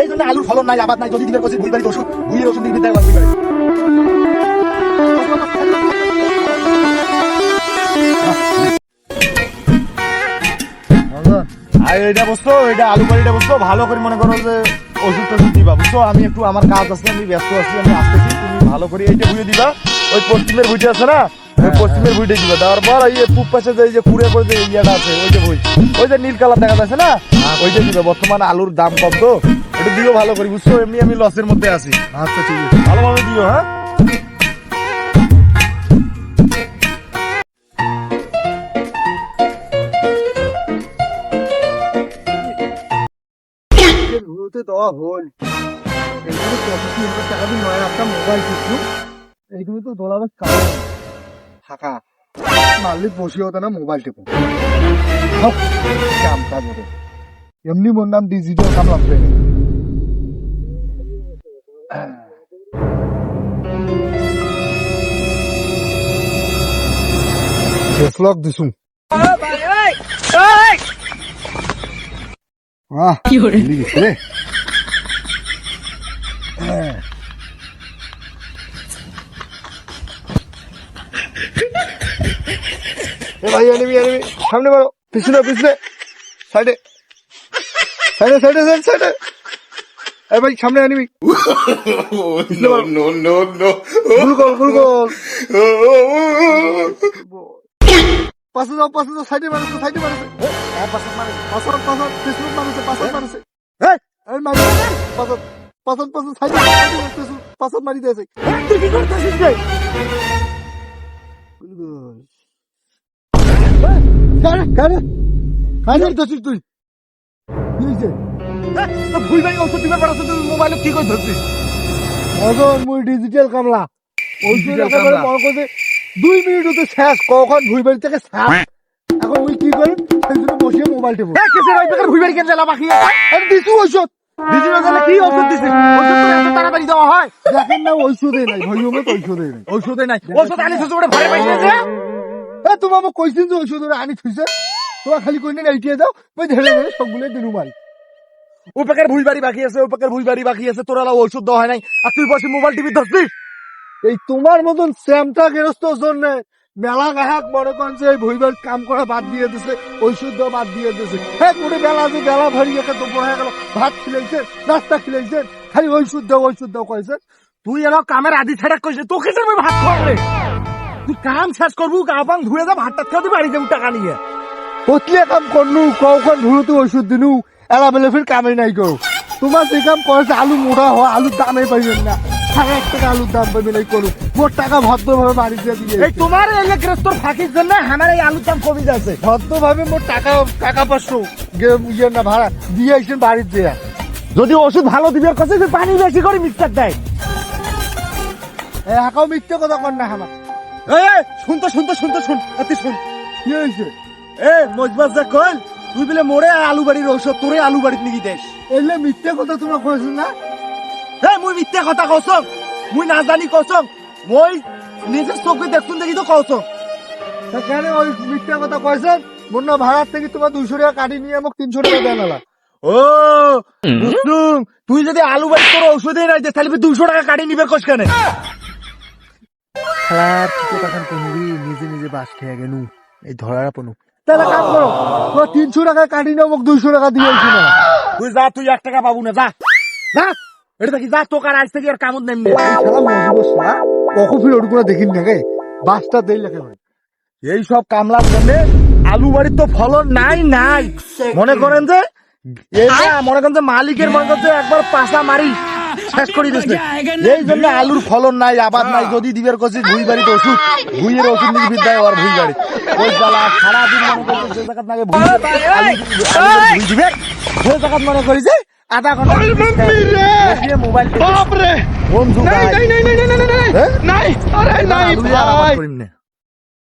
এই জন্য আলুর ফলন নাই, আবাদ নাই, যদি দিবের কষি ভুই বাড়িতে ওষুধ, ভুইয়ের ওষুধ দিবি দেয় ভুই বাড়ি। আর এটা বুঝছো, এটা আলু বাড়িটা বুঝছো, ভালো করে মনে করো যে ওষুধ টষুধ দিবা বুঝছো। আমি একটু আমার কাজ আছে, আমি ব্যস্ত আছি, আমি আসতেছি, তুমি ভালো করে এইটা ভুইয়ে দিবা। ওই পশ্চিমের ভুইটা আছে না, ওই পশ্চিমের ভুইটা দিবা। দেওয়ার পর এই পূব পাশে যে কুড়ে করে যে ইয়েটা আছে, ওই যে ভুই, ওই যে নীল কালার দেখা যাচ্ছে না, ওইটা দিবে। বর্তমানে আলুর দাম কম তো, এটা দিও ভালো করে বুঝছো। এমনি আমি লসের মধ্যে আছি। আচ্ছা ঠিক আছে, ভালোভাবে দিও। হ্যাঁ দেওয়া হল, এইগুলো কত কি টাকা দিয়ে নয় একটা মোবাইল কিনছো, এইগুলো তো দোলাবার কারণ ফাঁকা মারলে বসে হতো না, মোবাইল টেপো কাম কাজ হবে। এমনি মোর নাম ডিজিটাল কাম লাগবে। ফেসলক দিছু কি হরে রে। ভাই এনিমি এনিমি, সামনে মারো, পিছনে পিছনে, সাইডে সাইডে সাইডে সাইডে। এই ভাই সামনে enemy. No no no no, full goal full goal. পাশে যাও পাশে যাও, সাইডে মারো সাইডে মারো। হ্যাঁ পাশে মারো, পাশে পাশে পিছনে মারছে, পাশে মারছে। এই এই মারো পাশে পাশে পাশে সাইডে পিছনে পাশে মারি দিয়েছে। তুই কি করতেছিস রে? ফুল গোল। কারে কারে কারে ধরছিস তুই? কি হইছে? তো ভুই ভাই ওষুধ দিবার পারছ, তুই মোবাইলে কি কই ধরছিস? মজন মুই ডিজিটাল কামলা, ওষুধ একেবারে মনে করছে 2 মিনিট হতে শেষ, কখন ভুই বাড়ি থেকে সাপ। এখন ওই কি করি, সেই জন্য বসে মোবাইল টেপো। কিসের ওই বেকার ভুই বাড়ি কেন জ্বালা বাকি আছে? আরে দিছু ওষুধ, দিছু না কি ওষুধ দিছিস? ওষুধ তো এত তাড়াতাড়ি দেওয়া হয়? দেখেন না ওষুধে নাই, ভইও মত ওষুধে নাই, ওষুধে নাই। ওষুধ আনি সুসু করে ভরে পাইছে যে। এ তুমি আমাকে কইছিস যে ওষুধ আনি থইছে, তোমার খালি কইনে এইটিয়ে দাও, ওই ধরে ধরে সবগুলো দিনু মারি। ও পেকার ভুই বাড়ি বাকি আছে, ও পেকার ভুই বাড়ি বাকি আছে, তোরা ওষুধ দেওয়া হয় নাই, আর তুই বসে মোবাইল টিভি ধরছিস। এই তোমার মতন স্যামটা গেরস্তর জন্য মেলা গাহাক মনে করেন যে ভুইবার কাম করা বাদ দিয়ে দিছে, ঔষধ দেওয়া বাদ দিয়ে দিছে। হ্যাঁ কোনো বেলা যে বেলা ভরি একে তো হয়ে গেল, ভাত খিলাইছে নাস্তা খিলাইছে, খালি ঔষধ দাও কয়েছে। তুই এলো কামের আদি ছেড়ে কইছে, তোকে যে আমি ভাত খাওয়াবে, তুই কাম শেষ করবো, গা পাং ধুয়ে যা, ভাতটা খাওয়া তুই বাড়ি যাবো টাকা নিয়ে। কতলে কাম করনু, কখন ধুয়ে তুই ওষুধ দিনু, এলা বেলে ফির কামে নাই করো। তোমার যে কাম করেছে আলু মোটা হওয়া, আলুর দামে পাইবেন না, 1 টাকা আলুর দাম পাইবেন এই করুন, মোট টাকা ভদ্রভাবে বাড়ি দিয়ে দিয়ে। এই তোমার এই গ্রেস্তর ফাঁকির জন্য আমার এই আলুর দাম কমে যাচ্ছে। ভদ্রভাবে মোট টাকা 500 ইয়ে না ভাড়া দিয়ে আসছেন বাড়ির দিয়ে। যদি ওষুধ ভালো দিবে কাছে পানি বেশি করে মিক্সার দেয়। একাও মিথ্যে কথা কর না আমার। শুনতো শুনতো শুনতো শুন, তুই শুন কি হয়েছে? মজবাস যা কল, তুই বলে মোড়ে আলু বাড়ির ঔষধ, তোরে আলু বাড়ির নিকি দেশ। এলে মিথ্যে কথা তোমরা কইছ না? মুই মিথ্যে কথা কছ, মুই না জানি কছ, মই নিজের চোখে দেখছুন দেখি তো কছ। কেন ওই মিথ্যে কথা কইছ? মোর না ভাড়ার থেকে তোমার 200 টাকা কাটি নিয়ে আমাকে 300 টাকা দেন আলা। ও বুঝলুম, তুই যদি আলু বাড়ি তোর ঔষধই নাই দে, তাহলে 200 টাকা কাটি নিবে কস কেন? খারাপ ঠিক কথা কইবি, নিজে নিজে বাস খেয়ে গেলু, এই ধরার আপনু। তাহলে কাজ করো, তোর 300 টাকা কাটি নিয়ে আমাকে 200 টাকা দিয়েছি না। তুই যা, তুই 1 টাকা পাবো না, যা যা। এটা দেখি যা, তোকে আর আজ থেকে আর কামত নেই। কখন ফির ওর করে দেখিন নাকি বাসটা দেই লাগে। এই সব কামলার জন্য আলু বাড়ির তো ফলন নাই নাই। মনে করেন যে মনে করেন যে মালিকের মনে করেন যে একবার পাশা মারি শেষ করে দিচ্ছে। এই জন্য আলুর ফলন নাই, আবাদ নাই। যদি দিবের কছি ভুই বাড়িতে ওষুধ, ভুইয়ের ওষুধ নিয়ে বিদ্যায় আর ভুই বাড়ি ওই জ্বালা সারাদিন মনে করছে যে জায়গা নাকি ভুই দিবে, ওই জায়গা মনে করি যে আধা ঘন্টা মোবাইল বন্ধু